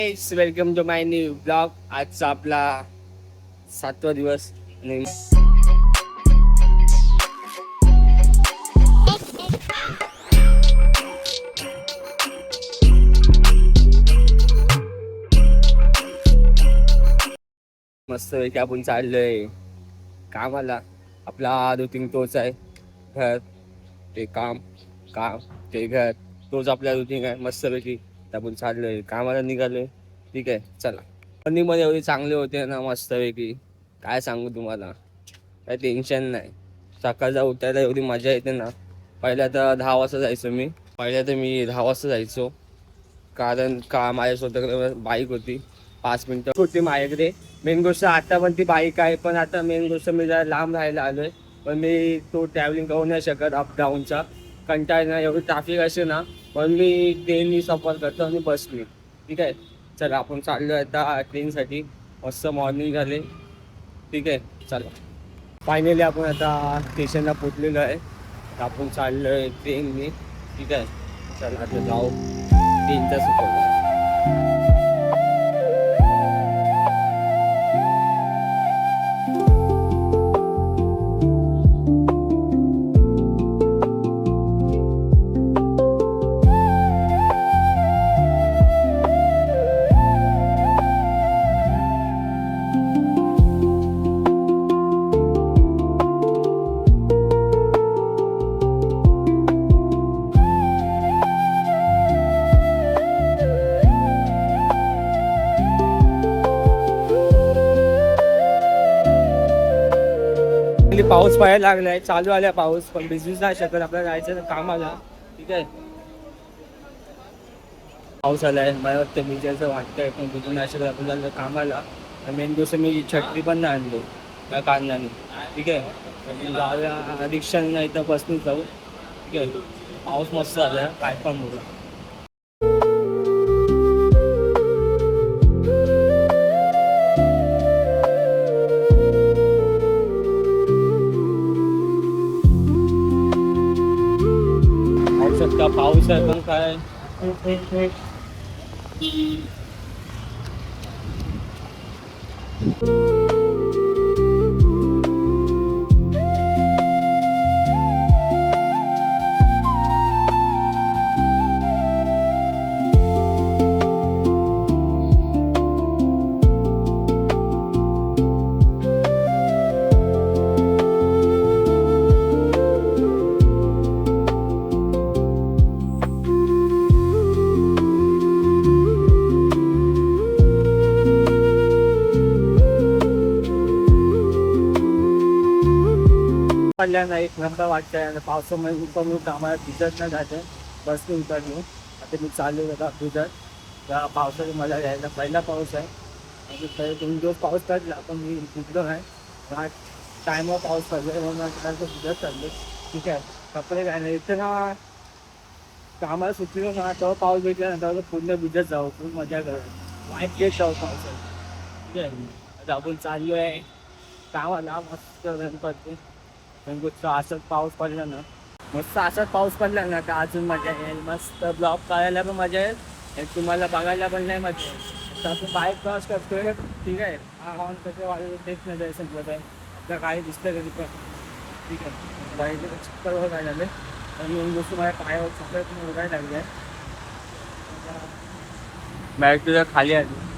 Welcome to my new blog. आजचा आपला 7वा दिवस आणि मस्त पैकी आपण चाललोय कामाला. आपला रुटीन तोच आहे, घर ते काम, काम ते घर, तोच आपला रुटीन आहे. मस्त पैकी आपण चाललोय कामाला निघालोय. ठीक आहे, चला. रनिंग मध्ये एवढी चांगले होते ना, मस्त पैकी काय सांगू तुम्हाला. काही टेन्शन नाही. सकाळचा उठायला एवढी मजा येते ना. पहिल्या तर 10 वाजता जायचो मी. मी 10 वाजता जायचो, कारण का माझ्या स्वतःकडे बाईक होती. 5 मिनिटं होती माझ्याकडे. मेन गोष्ट आता पण ती बाईक आहे, पण आता मेन गोष्ट मी जरा लांब राहायला आलोय. पण मी तो ट्रॅव्हलिंग करू नाही शकत अपडाऊनचा. कंटाळा ना, एवढी ट्रॅफिक असे ना. पण मी ट्रेननी सफर करतो आणि बसनी. ठीक आहे, चला आपण चाललो आता ट्रेनसाठी. मस्त मॉर्निंग झाले. ठीक आहे, चला. फायनली आपण आता स्टेशनला पोचलेलो आहे. आपण चाललोय ट्रेननी. ठीक आहे, चला आता जाऊ. 3 तास उतरलो. पाऊस पडायला लागलाय, चालू आलाय पाऊस, पण भिजूच नाही शकत. आपल्याला जायचं ना कामाला. ठीक आहे, पाऊस आलाय. मला वाटतं भिजायचं वाटतंय, पण भिजून नाही शकत. आपल्याला कामाला मेन गोष्ट मी छत्री पण नाही आणलो त्या कारणाने. ठीक आहे, जाऊया रिक्षाने नाही तर बसने जाऊ. ठीक आहे, पाऊस मस्त आलाय, काय पण बोला. पाऊस आहे पण काय. पडल्या नाही, एक नंबर वाटतंय. पावसामध्ये पण कामाला भिजत नाही जाते. बसने उतरलो. आता मी चालू होता भिजत. त्या पावसाची मजा घ्यायला. पहिला पाऊस आहे आणि पहिले 2 दिवस पाऊस पडला, पण मी भिजलो नाही. हा टायमावर पाऊस पडला म्हणून भिजत चाललो. ठीक आहे, कपडे काय नाही. इथं ना कामाला सुटलो ना, तेव्हा पाऊस भेटला ना, तेव्हा पूर्ण भिजत जाऊ, पूर्ण मजा करू. वाईट घेत जाऊ पावसात. ठीक आहे, आता आपण चाललो आहे कामाला. मस्त गणपती गुच्छ. असंच पाऊस पडला ना, मस्त असंच पाऊस पडला ना का अजून मजा येईल. मस्त ब्लॉग करायला पण मजा येईल आणि तुम्हाला बघायला पण नाही मजा येईल. तर आपण बाईक क्रॉस करतोय. ठीक आहे, हा हॉर्न कसं वाजवतो तेच नाही जायचं संपत आहे. आपलं काही दिसलं कधी पण. ठीक आहे, बाईकचं चक्कर वगैरे काय झालं आणि येऊन गोष्ट माझ्या पायावर चक्कर पण उडायला लागली आहे. बाईक तुझ्या खाली आली.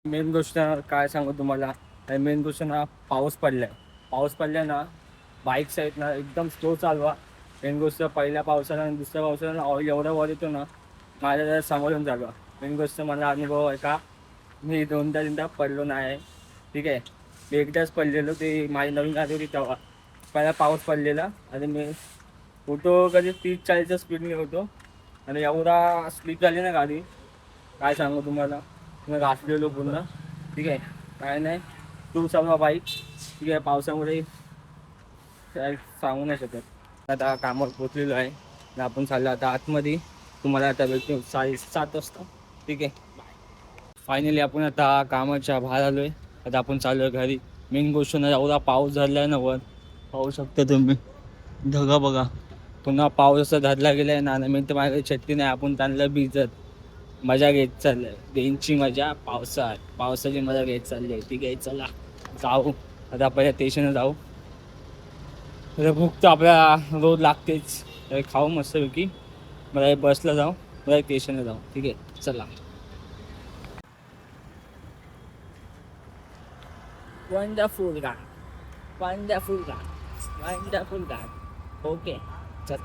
मेन गोष्ट काय सांगू तुम्हाला. मेन गोष्ट ना, पाऊस पडलाय ना, बाईक्स आहेत ना एकदम स्लो चालवा. मेन गोष्ट पहिल्या पावसाला आणि दुसऱ्या पावसाला ऑइल एवढा वर येतो ना, माझ्या जरा सांभाळून चालवा. मेन गोष्ट मला अनुभव आहे का, मी 2दा-3दा पडलो नाही. ठीक आहे, मी एकदाच पडलेलो, ते माझी नवीन गाडी होती तेव्हा. पहिला पाऊस पडलेला आणि मी होतो कधी 30-40च्या स्पीडने होतो. आणि एवढा स्लीप झाली ना गाडी, काय सांगू तुम्हाला. तुम्ही घासलेलो पूर्ण. ठीक आहे, काय नाही. तू चालवा बाईक. ठीक आहे, पावसामुळे काय सांगू नाही शकत. आता कामावर पोचलेलो आहे आणि आपण चाललो आता आतमध्ये. तुम्हाला आता भेटतो 7:30 वाजता. ठीक आहे, फायनली आपण आता कामाच्या बाहेर आलो आहे. आता आपण चाललो आहे घरी. मेन गोष्ट ना, एवढा पाऊस धरला आहे ना वर, पाहू शकता तुम्ही. ढगा बघा, पुन्हा पाऊस असा धरला गेला आहे ना. मी तर माझ्याकडे छत्री नाही, आपण त्यांना भिजत मजा घेत चाललंय. देनची मजा पावसाची मजा घेत चालली आहे. ठीक आहे, चला जाऊ आता. पहिल्या स्टेशनला जाऊ. तर भूक तर आपल्याला रोज लागतेच. तर खाऊ मस्तपैकी. मला बसला जाऊ, मला स्टेशनला जाऊ. ठीक आहे, चला. वंडरफुल गाड, वंडरफुल गाड, वंडरफुल गाड. ओके, चल.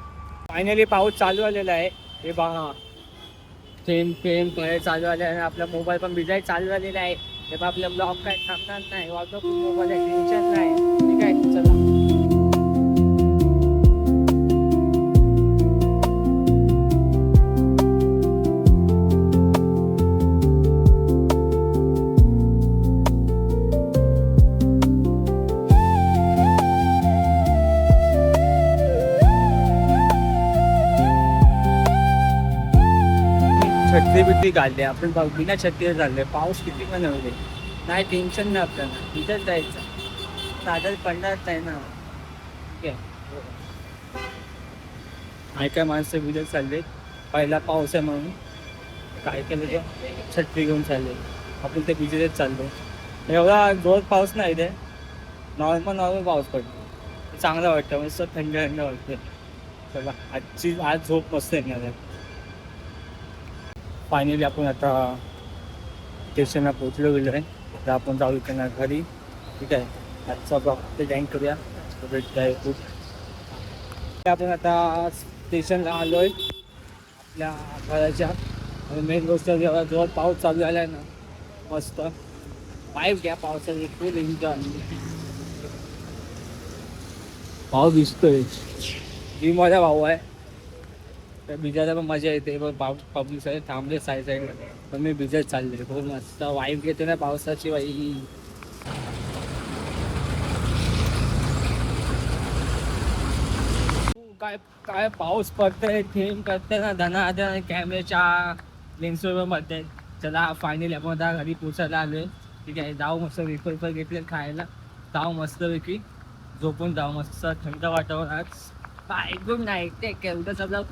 फायनली पाऊस चालू आलेला आहे. हे बघा, थेंब थेंब पळे चालू आले आहे. आपला मोबाईल पण भिजाय चालू झालेला आहे. हे बघा, आपलं ब्लॉग काय थांबणार नाही. वाटतं मोबाईल टेन्शन नाही. ठीक आहे, चला. छत्री बित्री घालले आपण, बिना छत्री झाले. पाऊस किती पण होते, नाही टेन्शन नाही आपल्याला. इथंच जायचं, साधं पडणार नाही ना. ठीक आहे, काय माणसं विजत चालले. पहिला पाऊस आहे म्हणून काय केलं ते, छत्री घेऊन चालले. आपण ते भिजतच चाललो. एवढा जोर पाऊस नाही ते, नॉर्मल पाऊस पडतो. चांगलं वाटतं, मस्त थंड थंड वाटतं. चला, आज झोप मस्त येणार आहे. फायनली आपण आता स्टेशनला पोचलो गेलो आहे. तर आपण जाऊ त्यांना घरी. ठीक आहे, आजचा ब्लॉग ते जॉईन करूया. भेटत आहे खूप. आपण आता स्टेशनला आलो आहे आपल्या घराच्या. आणि मेन गोष्ट जेव्हा जोर पाऊस चालू झाला आहे ना, मस्त वाईफ घ्या पावसाची, फुल एन्जॉय. पाऊस दिसतोय, ही माझा भाऊ आहे. तर भिजायला पण मजा येते. पण पब्लिक साईड थांबले साईड पण मी भिजत चालले. खूप मस्त वाईफ घेते ना पावसाची बाई. काय काय पाऊस पडतंय, थेंब करते ना धना कॅमेऱ्याच्या लेन्सवर मध्ये. चला, फायनली आपण आता घरी पोचायला आलोय. ठीक आहे, जाऊ मस्त वेफर घेतले खायला. जाऊ मस्तपैकी झोपून जाऊ. मस्त थंड वातावरण आज. Bye, good night, take care. उद्या सगळं